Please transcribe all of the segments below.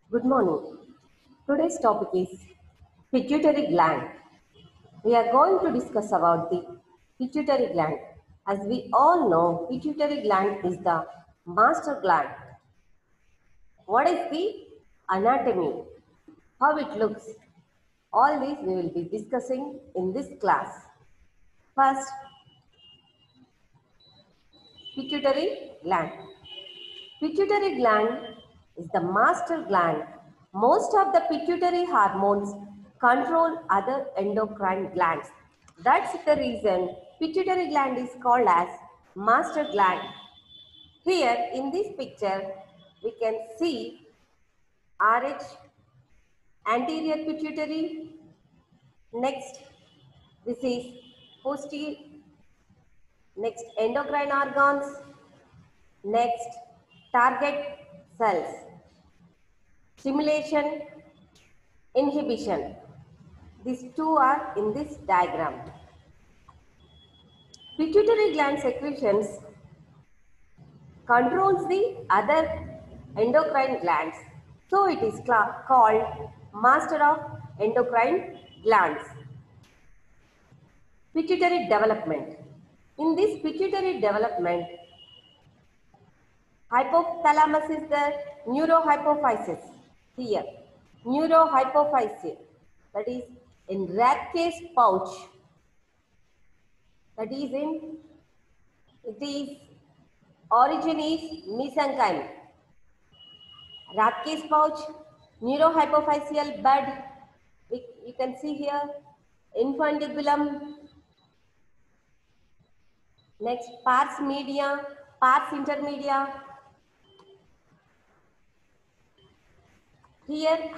Good morning. Today's topic is pituitary gland. We are going to discuss about the pituitary gland. As we all know, pituitary gland is the master gland. What is the anatomy? How it looks? All these we will be discussing in this class. First, pituitary gland. Pituitary gland is the master gland. Most of the pituitary hormones control other endocrine glands. That's the reason pituitary gland is called as master gland. Here in this picture, we can see RH, anterior pituitary. Next, this is posterior. Next, endocrine organs. Next, target cells. Stimulation, inhibition. These two are in this diagram. Pituitary gland secretions controls the other endocrine glands. So it is called master of endocrine glands. Pituitary development. In this pituitary development, hypothalamus is the neurohypophysis. Here, neurohypophysis, that is in Rathke's pouch, that is in, it is origin is mesenchyme. Rathke's pouch, neurohypophyseal bud, you can see here, infundibulum, next pars media, pars intermedia. Here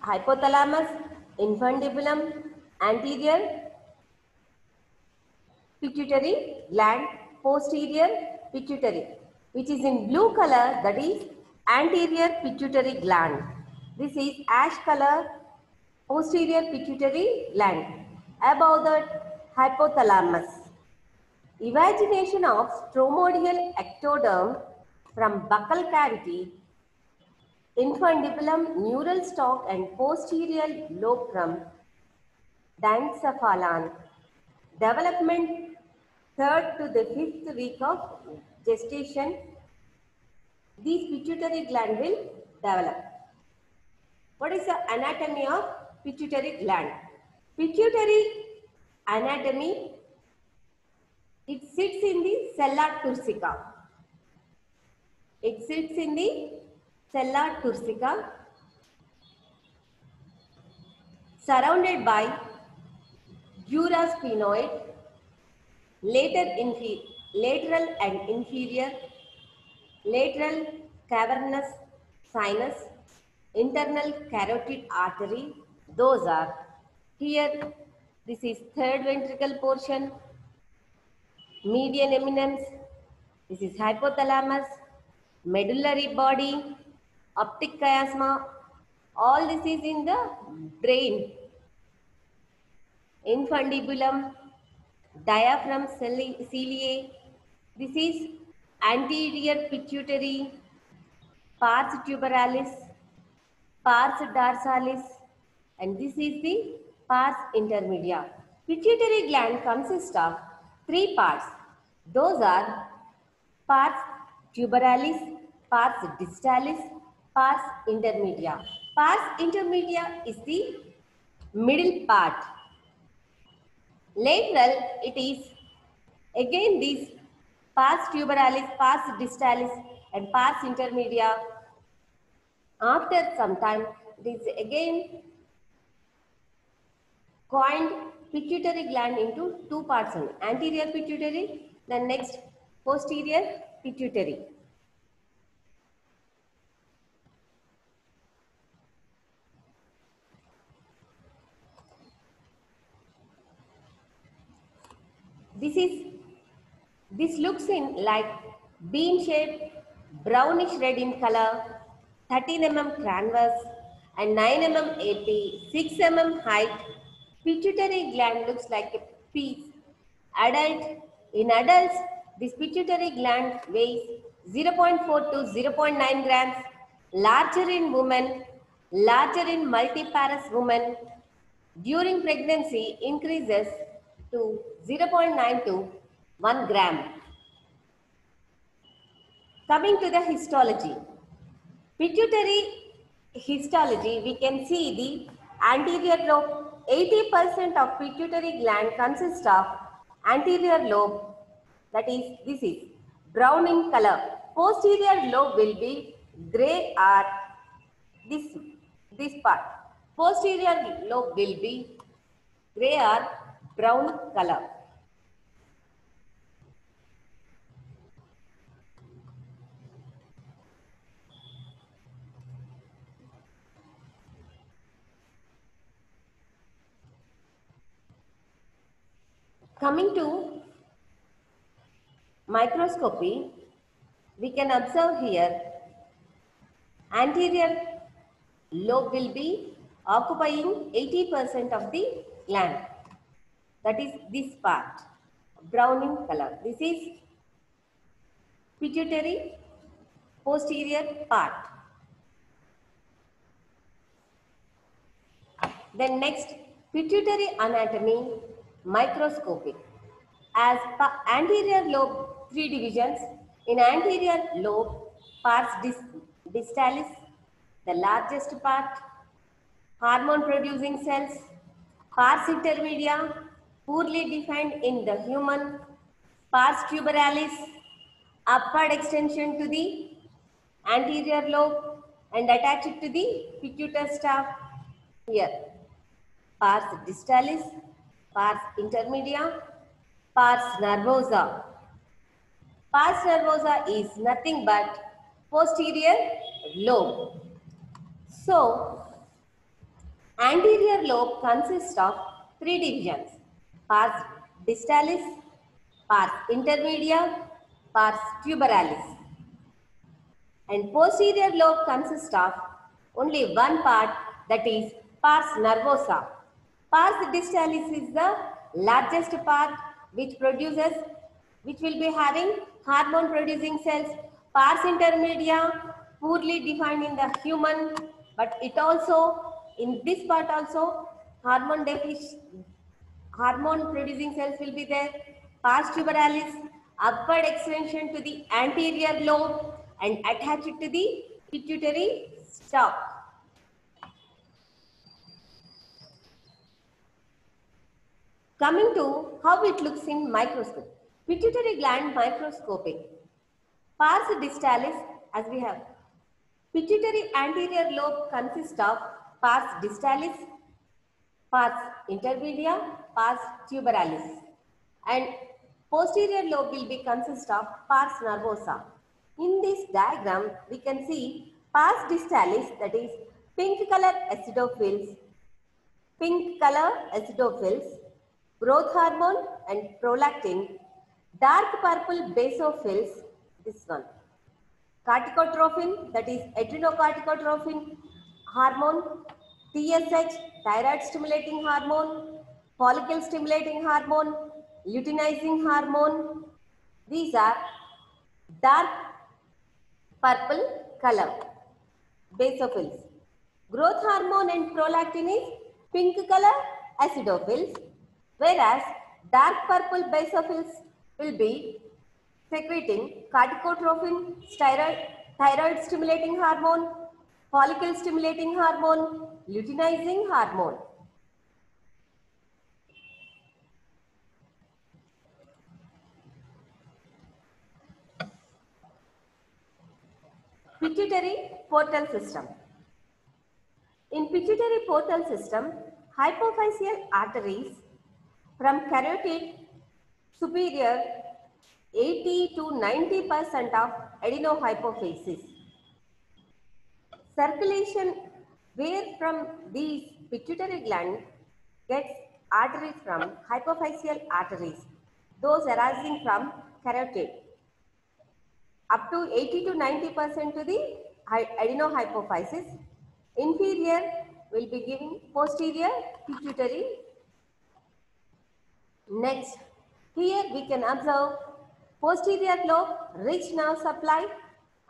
hypothalamus, infundibulum, anterior pituitary gland, posterior pituitary, which is in blue color, that is anterior pituitary gland. This is ash color, posterior pituitary gland. Above that, hypothalamus. Evagination of stromoidal ectoderm from buccal cavity, infundibulum, neural stalk and posterior lobe from diencephalon. Development 3rd to the 5th week of gestation, these pituitary gland will develop. What is the anatomy of pituitary gland? Pituitary anatomy, it sits in the sella turcica. It sits in the sella turcica, surrounded by dura sphenoid, lateral and inferior, lateral cavernous sinus, internal carotid artery. Those are here. This is third ventricle portion, median eminence. This is hypothalamus, medullary body, optic chiasma. All this is in the brain. Infundibulum, diaphragm ciliae. This is anterior pituitary, pars tuberalis, pars dorsalis, and this is the pars intermedia. Pituitary gland consists of 3 parts. Those are pars tuberalis, pars distalis, pars intermedia. Pars intermedia is the middle part. Lateral, it is again these pars tuberalis, pars distalis and pars intermedia. After some time, it is again coined pituitary gland into 2 parts only. Anterior pituitary, then next posterior pituitary. This looks in like bean shaped, brownish red in color, 13 mm canvas and 9 mm AP, 6 mm height. Pituitary gland looks like a piece. In adults, this pituitary gland weighs 0.4 to 0.9 grams, larger in women larger in multiparous women during pregnancy increases to 0.9 to 1 gram. Coming to the histology. Pituitary histology, we can see the anterior lobe. 80% of pituitary gland consists of anterior lobe, that is, this is brown in color. Posterior lobe will be gray or this part. Posterior lobe will be gray or brown color. Coming to microscopy, we can observe here anterior lobe will be occupying 80% of the gland. That is this part, brown in color. This is pituitary posterior part. Then next, pituitary anatomy microscopic. As anterior lobe, 3 divisions. In anterior lobe, pars distalis, the largest part, hormone producing cells, pars intermedia, poorly defined in the human, pars tuberalis, upward extension to the anterior lobe and attached to the pituitary staff here. Pars distalis, pars intermedia, pars nervosa. Pars nervosa is nothing but posterior lobe. So, anterior lobe consists of 3 divisions: pars distalis, pars intermedia, pars tuberalis. And posterior lobe consists of only one part, that is pars nervosa. Pars distalis is the largest part which will be having hormone producing cells. Pars intermedia, poorly defined in the human, but it also, in this part also, hormone producing cells will be there. Pars tuberalis, upward extension to the anterior lobe and attached to the pituitary stalk. Coming to how it looks in microscope. Pituitary gland microscopic. Pars distalis, as we have. Pituitary anterior lobe consists of pars distalis, pars intermedia, pars tuberalis. And posterior lobe will be consist of pars nervosa. In this diagram, we can see pars distalis, that is pink color acidophils, growth hormone and prolactin, dark purple basophils, this one, corticotrophin, that is adrenocorticotrophin hormone, TSH, thyroid stimulating hormone, follicle stimulating hormone, luteinizing hormone. These are dark purple color basophils. Growth hormone and prolactin is pink color acidophils, whereas dark purple basophils will be secreting corticotrophin, thyroid stimulating hormone, follicle stimulating hormone, luteinizing hormone. Pituitary portal system. In pituitary portal system, hypophyseal arteries from carotid superior 80 to 90% of adenohypophysis. Circulation where from these pituitary gland gets arteries from hypophyseal arteries, those arising from carotid. Up to 80 to 90% to the adenohypophysis. Inferior will be giving posterior pituitary. Next, here we can observe posterior lobe, rich nerve supply,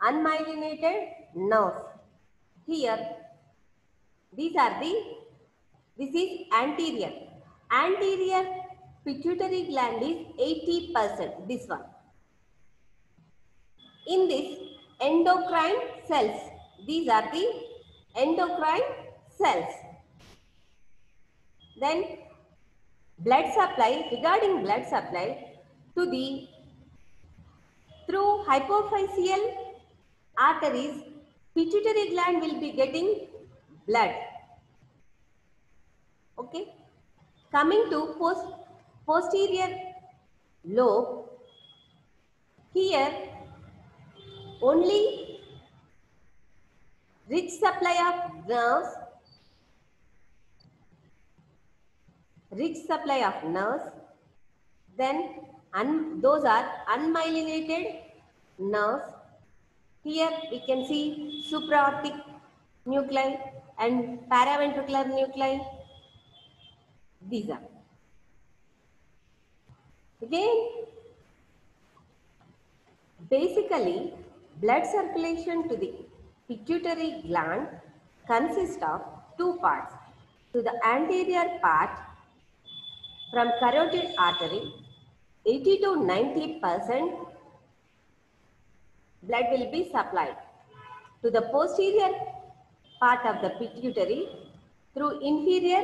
unmyelinated nerve. Here, These are the, this is anterior. Anterior pituitary gland is 80%, this one. In this, endocrine cells, these are the endocrine cells. Then blood supply, regarding blood supply to the, through hypophyseal arteries, pituitary gland will be getting blood. Okay. Coming to posterior lobe, here only rich supply of nerves, then those are unmyelinated nerves. Here we can see supraortic nuclei and paraventricular nuclei. These are. Again, basically, blood circulation to the pituitary gland consists of two parts. To the anterior part, from carotid artery, 80 to 90% blood will be supplied. To the posterior part of the pituitary, through inferior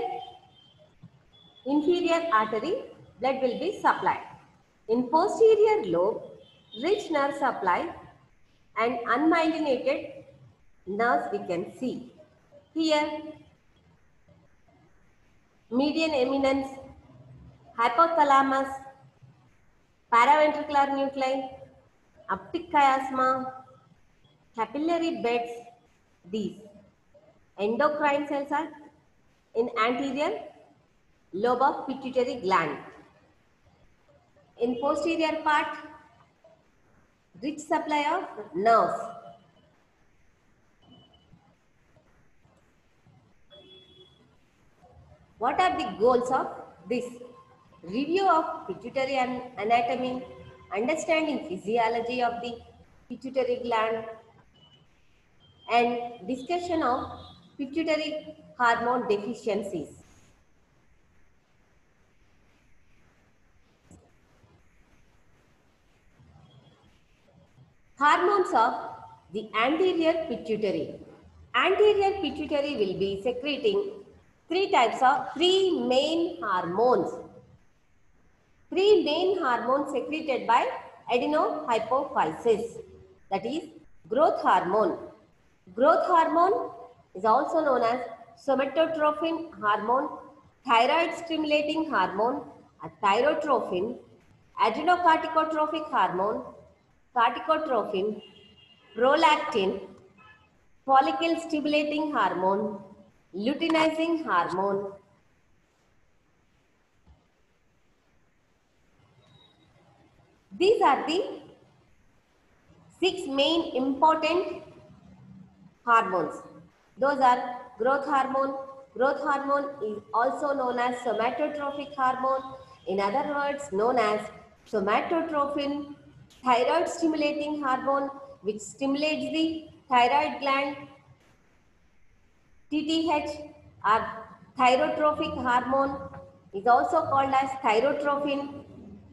artery, blood will be supplied. In posterior lobe, rich nerve supply and unmyelinated nerves we can see. Here, median eminence, hypothalamus, paraventricular nuclei, optic chiasma, capillary beds, these. Endocrine cells are in anterior lobe of pituitary gland. In posterior part, rich supply of nerves. What are the goals of this? Review of pituitary anatomy, understanding physiology of the pituitary gland, and discussion of pituitary hormone deficiencies. Hormones of the anterior pituitary. Anterior pituitary will be secreting three main hormones. Three main hormones secreted by adenohypophysis, that is growth hormone. Growth hormone is also known as somatotropin hormone, thyroid stimulating hormone, thyrotropin, adrenocorticotropic hormone, corticotropin, prolactin, follicle stimulating hormone, luteinizing hormone. These are the 6 main important hormones. Those are growth hormone. Growth hormone is also known as somatotrophic hormone. In other words, known as somatotropin, thyroid stimulating hormone, which stimulates the thyroid gland. TTH or thyrotrophic hormone is also called as thyrotropin.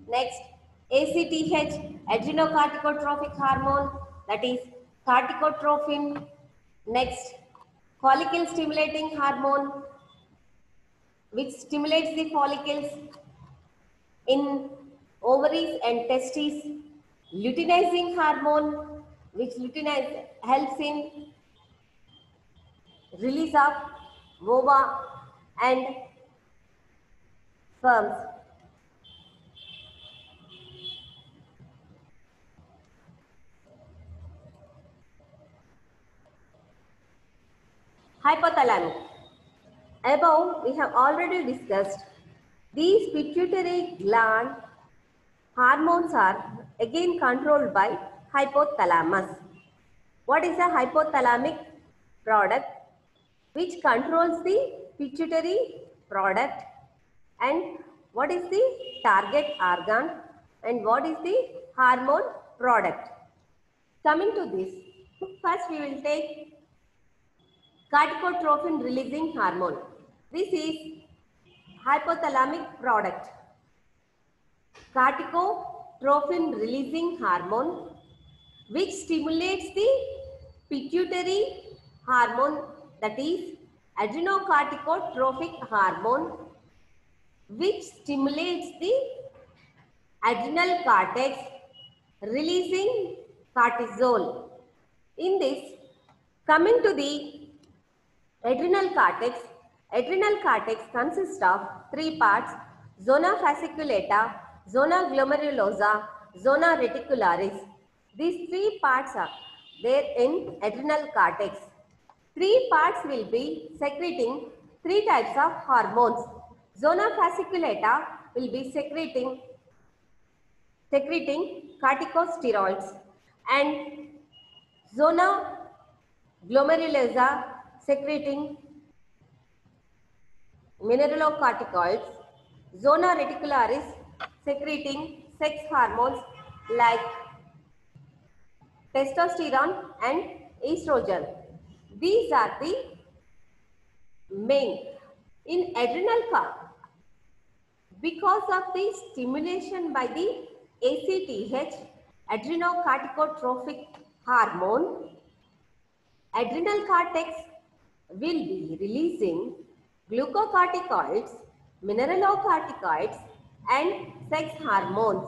Next, ACTH, adrenocorticotropic hormone, that is corticotropin. Next, follicle stimulating hormone, which stimulates the follicles in ovaries and testes. Luteinizing hormone, which helps in release of ova and sperms. Hypothalamic. Above, we have already discussed these pituitary gland hormones are again controlled by hypothalamus. What is a hypothalamic product? Which controls the pituitary product, and what is the target organ, and what is the hormone product. Coming to this, first we will take corticotrophin releasing hormone. This is hypothalamic product. Corticotrophin releasing hormone which stimulates the pituitary hormone, that is adrenocorticotrophic hormone, which stimulates the adrenal cortex releasing cortisol. In this, coming to the adrenal cortex consists of three parts: zona fasciculata, zona glomerulosa, zona reticularis. These three parts are there in adrenal cortex. Three parts will be secreting three types of hormones. Zona fasciculata will be secreting corticosteroids, and zona glomerulosa secreting mineralocorticoids, zona reticularis secreting sex hormones like testosterone and estrogen. These are the main in adrenal cortex. Because of the stimulation by the ACTH, adrenocorticotrophic hormone, adrenal cortex will be releasing glucocorticoids, mineralocorticoids and sex hormones.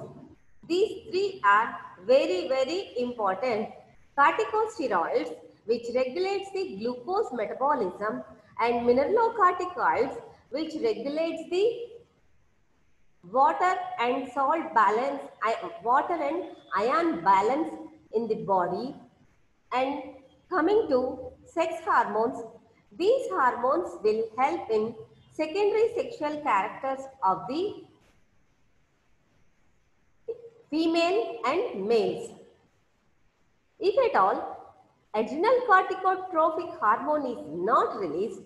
These three are very important. Corticosteroids, which regulates the glucose metabolism, and mineralocorticoids, which regulates the water and salt balance, water and ion balance in the body. And coming to sex hormones, these hormones will help in secondary sexual characters of the female and males. If at all adrenal corticotrophic hormone is not released,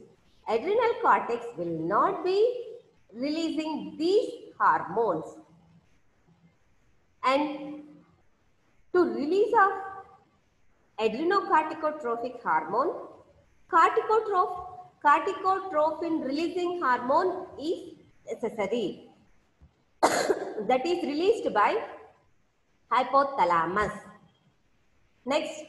adrenal cortex will not be releasing these hormones. And to release of adrenocorticotrophic hormone, corticotrophin releasing hormone is necessary. That is released by hypothalamus. Next,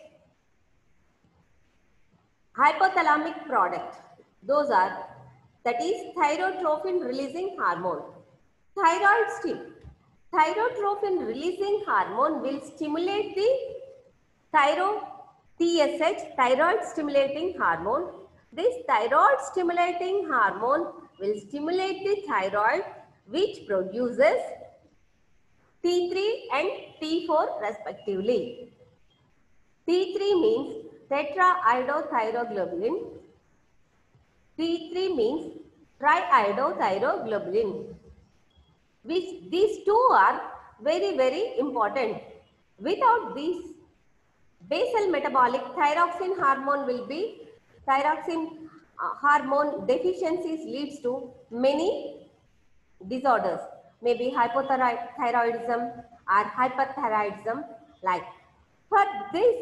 hypothalamic product. Those are, that is thyrotrophin releasing hormone. Thyrotrophin releasing hormone will stimulate the TSH, thyroid stimulating hormone. This thyroid stimulating hormone will stimulate the thyroid, which produces T3 and T4 respectively. T3 means tetraiodothyroglobulin. T3 means triiodothyroglobulin. Which these two are very important. Without these, basal metabolic thyroxine hormone will be, thyroxine hormone deficiencies leads to many disorders, maybe hypothyroidism or hyperthyroidism like. For this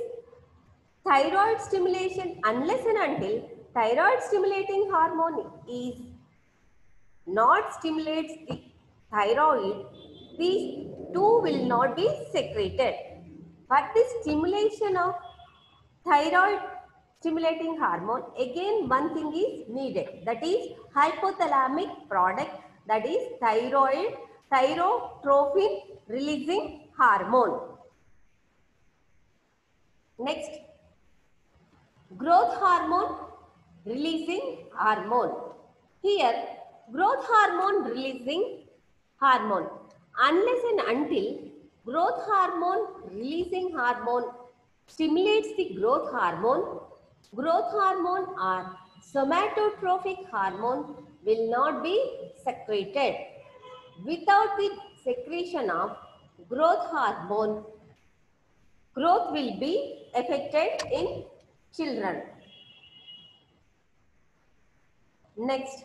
thyroid stimulation, unless and until thyroid stimulating hormone is not stimulates the thyroid, these two will not be secreted. For the stimulation of thyroid stimulating hormone, again one thing is needed, that is hypothalamic product, that is thyrotrophin releasing hormone. Next, growth hormone releasing hormone. Here, growth hormone releasing hormone, unless and until growth hormone releasing hormone stimulates the growth hormone or somatotrophic hormone will not be secreted. Without the secretion of growth hormone, growth will be affected in children. Next,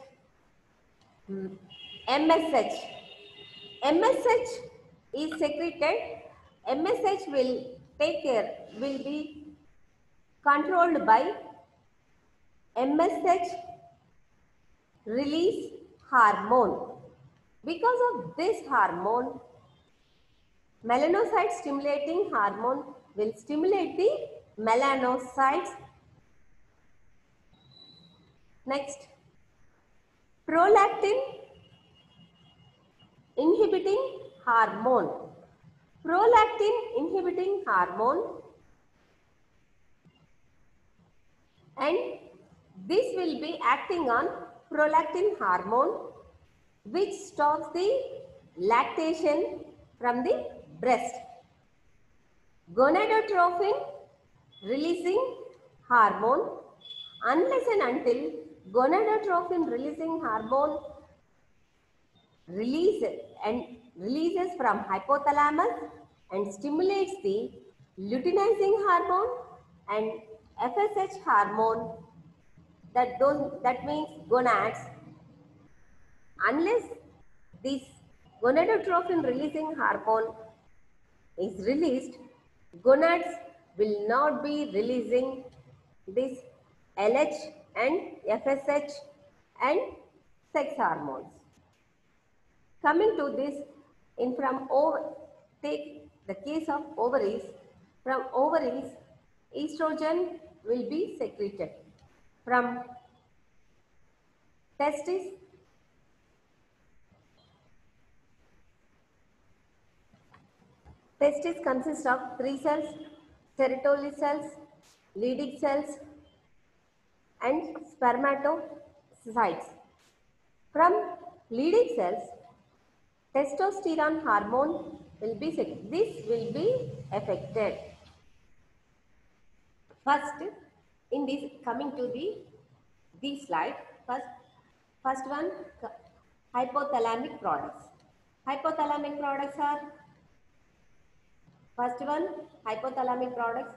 MSH. MSH is secreted. MSH will be controlled by MSH release hormone. Because of this hormone, melanocyte stimulating hormone will stimulate the melanocytes. Next, prolactin inhibiting hormone. Prolactin inhibiting hormone, and this will be acting on prolactin hormone, which stops the lactation from the breast. Gonadotropin releasing hormone. Unless and until gonadotropin releasing hormone releases from hypothalamus and stimulates the luteinizing hormone and FSH hormone, that means gonads. Unless this gonadotropin releasing hormone is released, gonads will not be releasing this LH and FSH and sex hormones. Coming to this, take the case of ovaries. From ovaries, estrogen will be secreted. From testes, testes consist of 3 cells: Sertoli cells, Leydig cells, and spermatocytes. From Leydig cells, testosterone hormone will be secreted. This will be affected. First, in this, coming to the slide, first one, hypothalamic products. Hypothalamic products are, first one, hypothalamic products,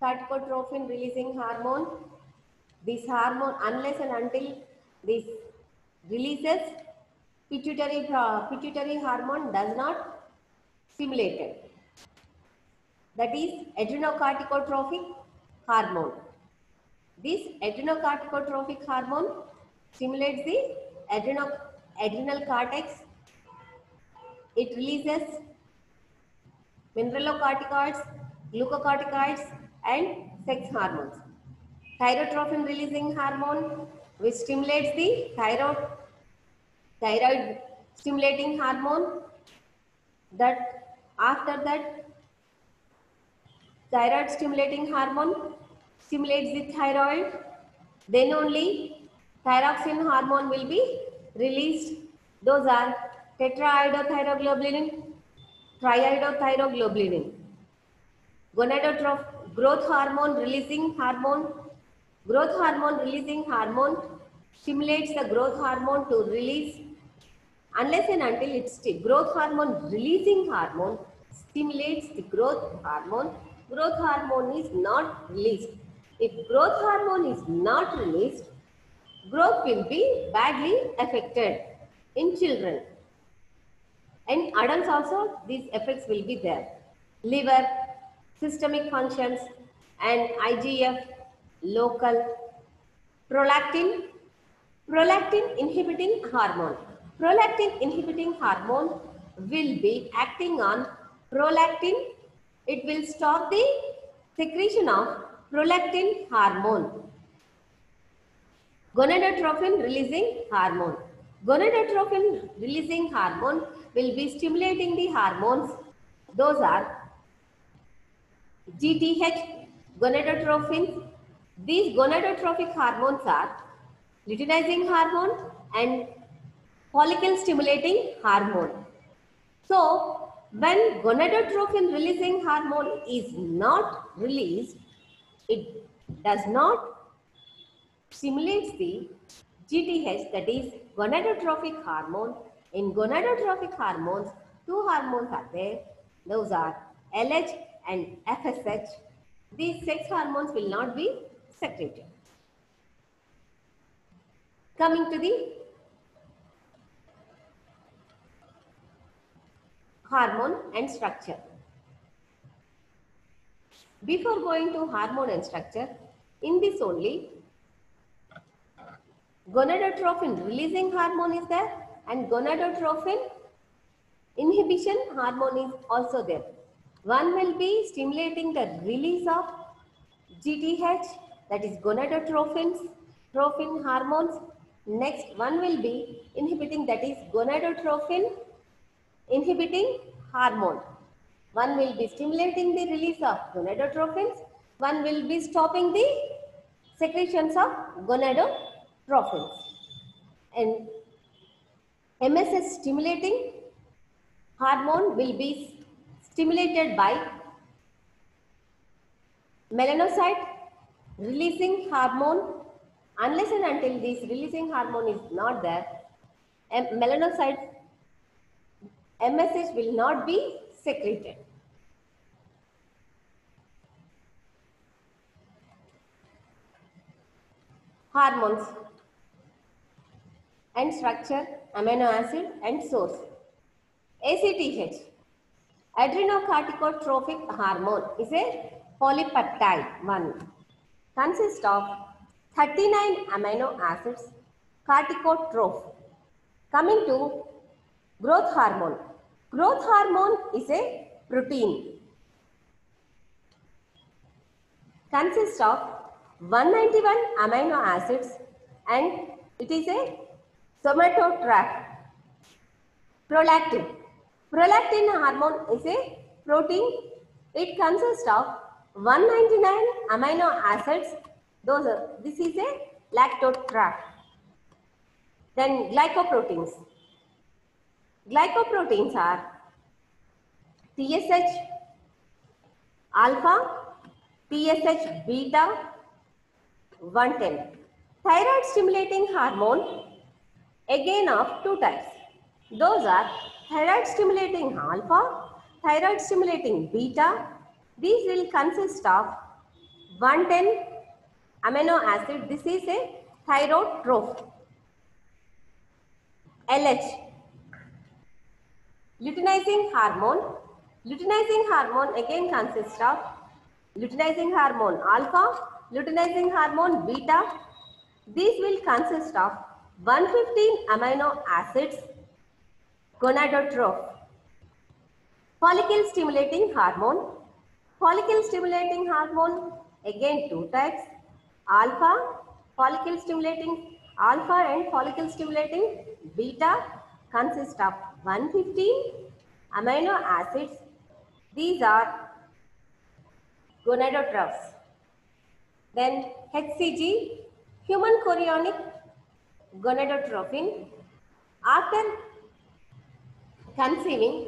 corticotropin releasing hormone. This hormone, unless and until this releases, pituitary hormone does not stimulate it. That is adrenocorticotropic hormone. This adrenocorticotropic hormone stimulates the adrenal cortex. It releases mineralocorticoids, glucocorticoids, and sex hormones. Thyrotropin releasing hormone, which stimulates the thyroid stimulating hormone. That after that, thyroid stimulating hormone stimulates the thyroid. Then only thyroxine hormone will be released. Those are tetraiodothyroglobulin, triiodothyroglobulin. Growth hormone releasing hormone. Growth hormone releasing hormone stimulates the growth hormone to release. Unless and until it's growth hormone releasing hormone stimulates the growth hormone is not released. If growth hormone is not released, growth will be badly affected in children. In adults also, these effects will be there. Liver, systemic functions, and IGF, local. Prolactin inhibiting hormone. Prolactin inhibiting hormone will be acting on prolactin. It will stop the secretion of prolactin hormone. Gonadotropin releasing hormone. Gonadotropin releasing hormone will be stimulating the hormones. Those are GTH, gonadotropin. These gonadotropic hormones are luteinizing hormone and follicle stimulating hormone. So, when gonadotropin releasing hormone is not released, it does not stimulate the GTH, that is gonadotropic hormone. In gonadotropic hormones, 2 hormones are there. Those are LH and FSH. These sex hormones will not be secreted. Coming to the hormone and structure. Before going to hormone and structure, in this only, Gonadotrophin releasing hormone is there, and gonadotrophin inhibition hormone is also there. One will be stimulating the release of GTH, that is gonadotrophin hormones. Next one will be inhibiting, that is gonadotrophin inhibiting hormone. One will be stimulating the release of gonadotrophins. One will be stopping the secretions of gonadotrophins. And MSH stimulating hormone will be stimulated by melanocyte releasing hormone. Unless and until this releasing hormone is not there, melanocyte MSH will not be secreted. Hormones and structure, amino acid and source. ACTH, adrenocorticotropic hormone, is a polypeptide one. Consists of 39 amino acids, corticotroph. Coming to growth hormone. Growth hormone is a protein. Consists of 191 amino acids and it is a somatotraph. Prolactin. Prolactin hormone is a protein. It consists of 199 amino acids. This is a lactotraph. Then glycoproteins. Glycoproteins are TSH alpha, TSH beta, 110. Thyroid stimulating hormone, again of two types. Those are thyroid stimulating alpha, thyroid stimulating beta. These will consist of 110 amino acid. This is a thyrotroph. LH, luteinizing hormone. Luteinizing hormone again consists of luteinizing hormone alpha, luteinizing hormone beta. These will consist of 115 amino acids, gonadotroph. Follicle stimulating hormone. Follicle stimulating hormone, again two types. Alpha, follicle stimulating alpha and follicle stimulating beta consist of 115 amino acids. These are gonadotrophs. Then HCG, human chorionic gonadotrophin. After conceiving,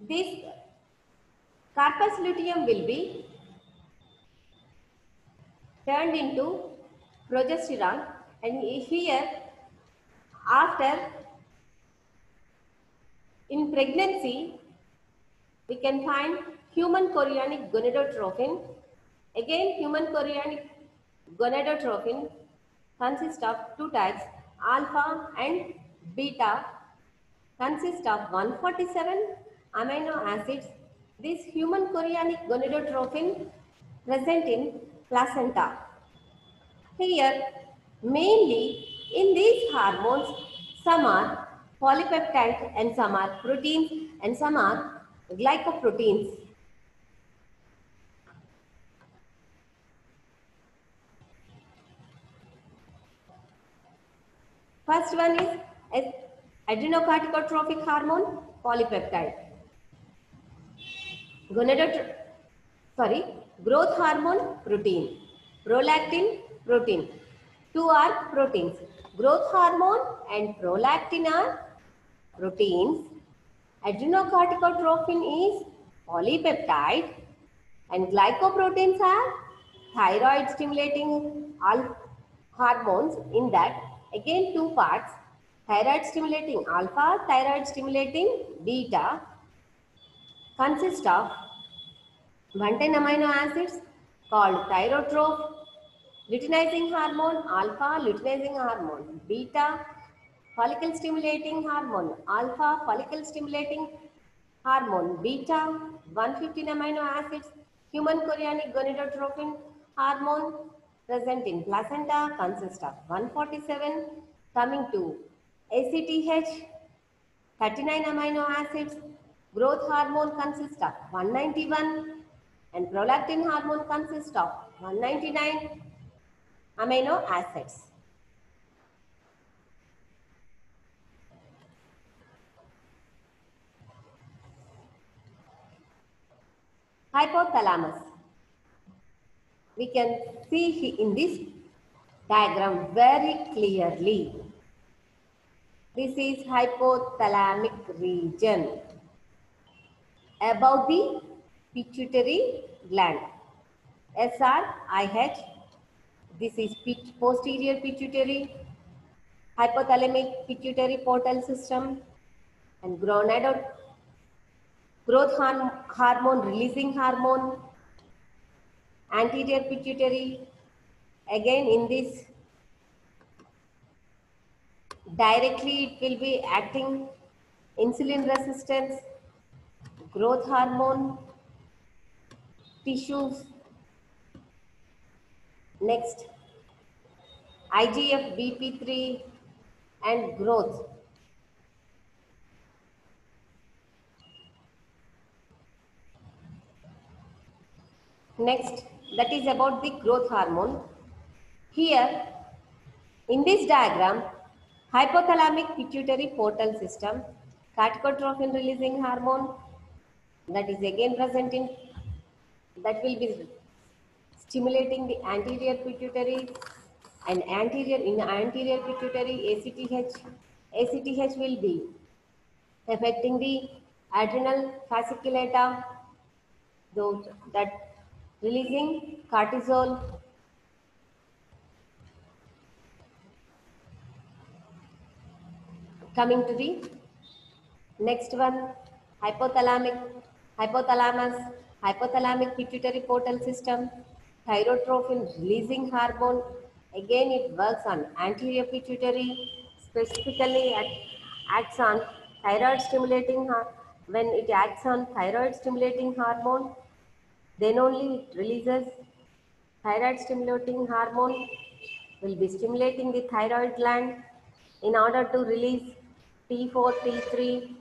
this corpus luteum will be turned into progesterone, and here after in pregnancy we can find human chorionic gonadotrophin. Again, human chorionic gonadotrophin consists of two types, alpha and beta, consists of 147 amino acids. This human chorionic gonadotrophin present in placenta. Here, mainly in these hormones, some are polypeptides and some are proteins and some are glycoproteins. First one is adrenocorticotropic hormone, polypeptide. Growth hormone, protein. Prolactin, protein. Two are proteins. Growth hormone and prolactin are proteins. Adrenocorticotrophin is polypeptide and glycoproteins are thyroid stimulating hormones. In that, again two parts, thyroid stimulating alpha, thyroid stimulating beta, consist of 110 amino acids called thyrotroph, luteinizing hormone alpha, luteinizing hormone beta, follicle stimulating hormone alpha, follicle stimulating hormone beta, 115 amino acids, human chorionic gonadotrophin, hormone present in placenta consists of 147. Coming to ACTH, 39 amino acids. Growth hormone consists of 191 and prolactin hormone consists of 199 amino acids. Hypothalamus. We can see in this diagram very clearly. This is hypothalamic region above the pituitary gland. SRIH. This is posterior pituitary, hypothalamic pituitary portal system, and growth hormone releasing hormone, anterior pituitary. Again, in this directly it will be acting insulin resistance, growth hormone, tissues. Next, IGF, BP3 and growth. Next, that is about the growth hormone. Here, in this diagram, hypothalamic pituitary portal system, corticotrophin releasing hormone, that is again present in, that will be stimulating the anterior pituitary, and in anterior pituitary ACTH will be affecting the adrenal fasciculata, those that releasing cortisol. Coming to the next one, hypothalamus, hypothalamic pituitary portal system, thyrotrophin releasing hormone. Again, it works on anterior pituitary, specifically acts on thyroid stimulating. When it acts on thyroid stimulating hormone, then only it releases thyroid stimulating hormone, will be stimulating the thyroid gland in order to release T4, T3.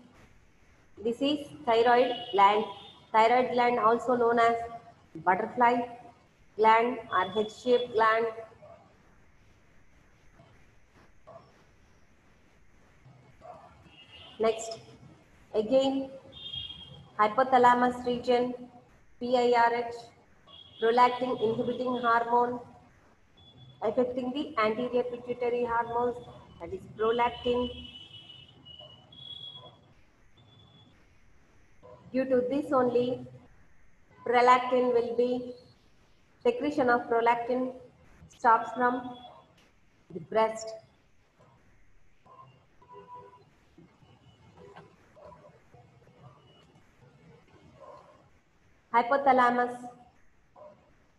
This is thyroid gland. Thyroid gland also known as butterfly gland or head-shaped gland. Next, again, hypothalamus region, PIRH, prolactin inhibiting hormone, affecting the anterior pituitary hormones, that is prolactin. Due to this only, prolactin will be, secretion of prolactin stops from the breast. Hypothalamus,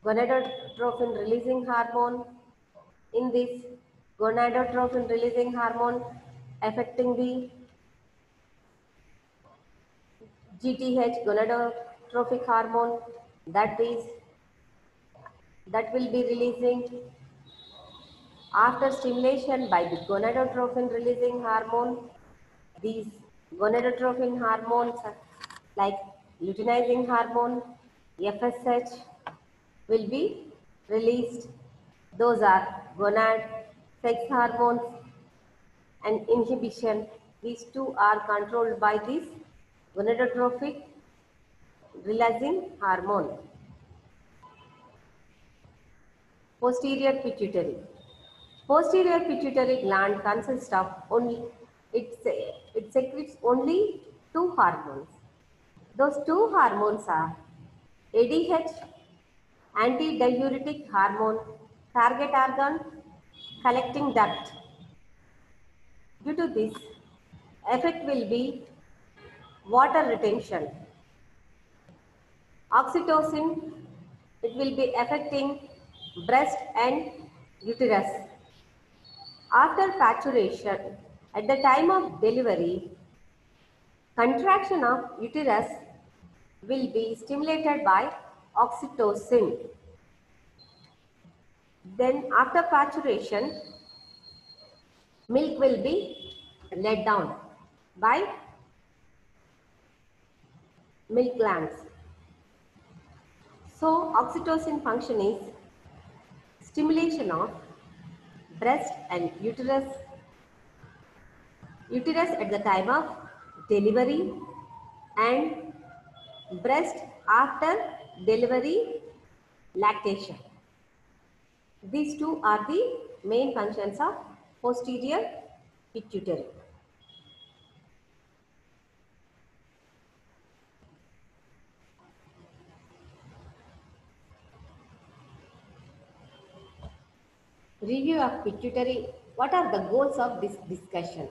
gonadotrophin releasing hormone. In this, gonadotrophin releasing hormone affecting the GTH, gonadotrophic hormone, that will be releasing after stimulation by the gonadotrophin releasing hormone. These gonadotrophin hormones like luteinizing hormone, FSH, will be released. Those are gonad, sex hormones and inhibition. These two are controlled by this gonadotrophic releasing hormone. Posterior pituitary. Posterior pituitary gland consists of only, it secretes only two hormones. Those two hormones are ADH, antidiuretic hormone, target organ, collecting duct. Due to this, effect will be water retention. Oxytocin, it will be affecting breast and uterus. After parturition, at the time of delivery, contraction of uterus will be stimulated by oxytocin. Then after pasteurization, milk will be let down by milk glands. So oxytocin function is stimulation of breast and uterus at the time of delivery and breast after delivery lactation. These two are the main functions of posterior pituitary. Review of pituitary. What are the goals of this discussion?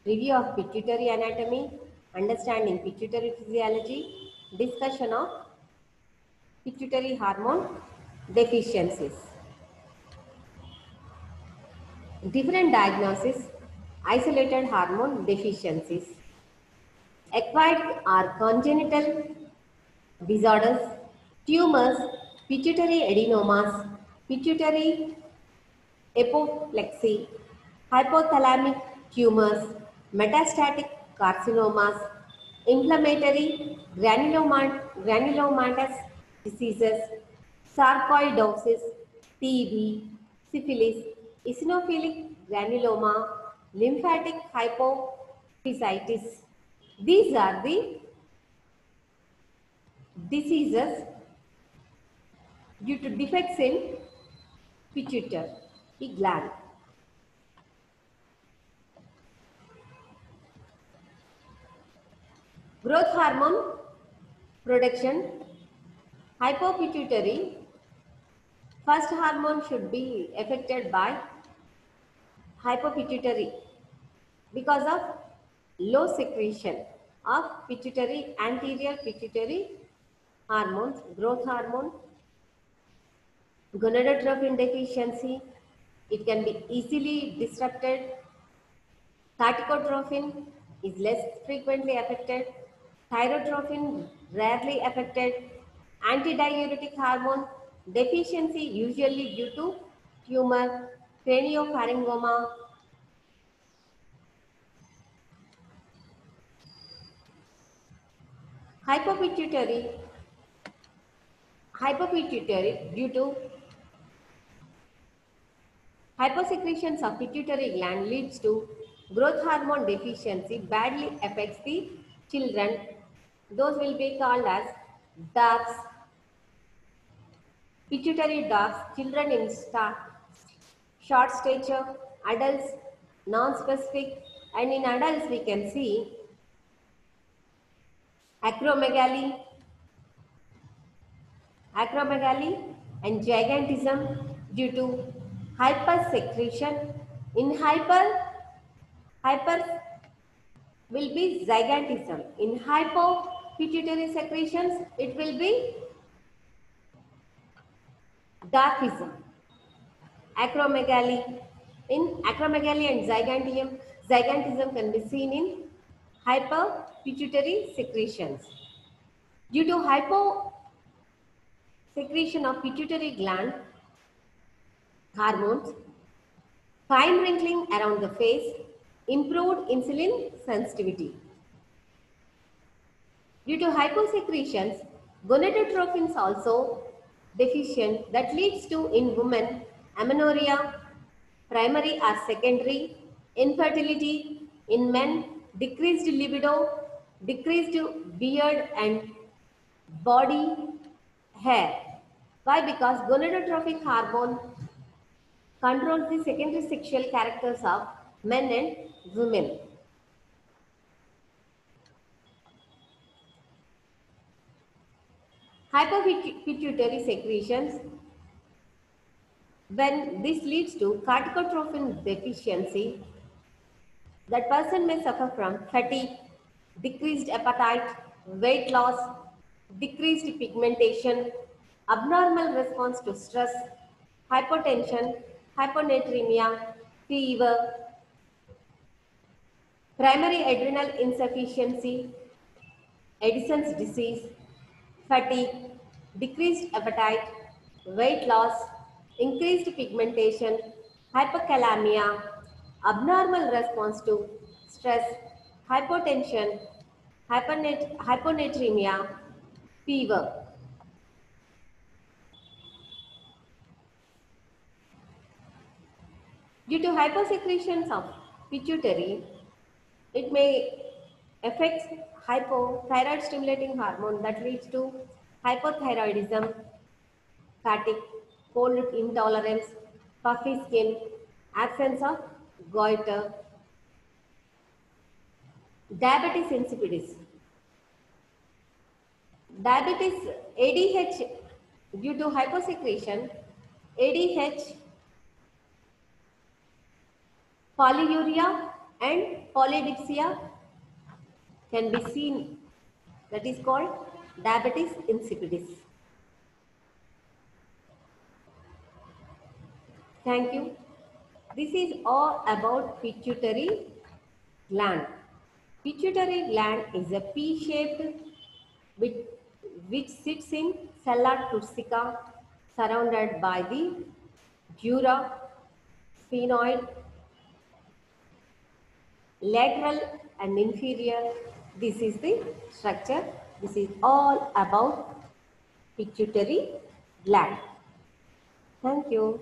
Review of pituitary anatomy, understanding pituitary physiology, discussion of pituitary hormone deficiencies. Different diagnosis, isolated hormone deficiencies. Acquired or congenital disorders, tumors, pituitary adenomas, pituitary apoplexy, hypothalamic tumors, metastatic carcinomas, inflammatory granulomatous diseases, sarcoidosis, TB, syphilis, eosinophilic granuloma, lymphatic hypophysitis. These are the diseases due to defects in pituitary gland. Growth hormone production, hypopituitary, first hormone should be affected by hypopituitary because of low secretion of pituitary, anterior pituitary hormones, growth hormone, gonadotropin deficiency, it can be easily disrupted. Corticotrophin is less frequently affected. Thyrotrophin rarely affected. Antidiuretic hormone deficiency usually due to tumor, craniopharyngoma. Hypopituitary, hypopituitary due to hyposecretions of pituitary gland leads to growth hormone deficiency, badly affects the children. Those will be called as dwarfs, pituitary dwarfs, children in short stature, adults non-specific, and in adults we can see acromegaly and gigantism due to hypersecretion. In hyper will be gigantism. In hypopituitary secretions, it will be dwarfism. Acromegaly. In acromegaly and gigantism can be seen in hyperpituitary secretions. Due to hyposecretion of pituitary gland hormones, fine wrinkling around the face, improved insulin sensitivity. Due to hyposecretions, gonadotropins also deficient that leads to in women amenorrhea, primary or secondary, infertility, in men decreased libido, decreased beard and body hair. Why? Because gonadotropic hormone controls the secondary sexual characters of men and women. Hypopituitary secretions, when this leads to corticotropin deficiency, that person may suffer from fatigue, decreased appetite, weight loss, decreased pigmentation, abnormal response to stress, hypotension, hyponatremia, fever, primary adrenal insufficiency, Addison's disease, fatigue, decreased appetite, weight loss, increased pigmentation, hyperkalemia, abnormal response to stress, hypotension, hyponatremia, fever. Due to hyposecretions of pituitary, it may affect hypothyroid stimulating hormone that leads to hypothyroidism, fatigue, cold intolerance, puffy skin, absence of goiter, diabetes insipidus. Diabetes ADH due to hyposecretion, ADH, polyuria and polydipsia can be seen, that is called diabetes insipidus. Thank you. This is all about pituitary gland. Pituitary gland is a pea-shaped which, which sits in sella turcica surrounded by the dura, sphenoid, lateral and inferior. This is the structure. This is all about pituitary gland. Thank you.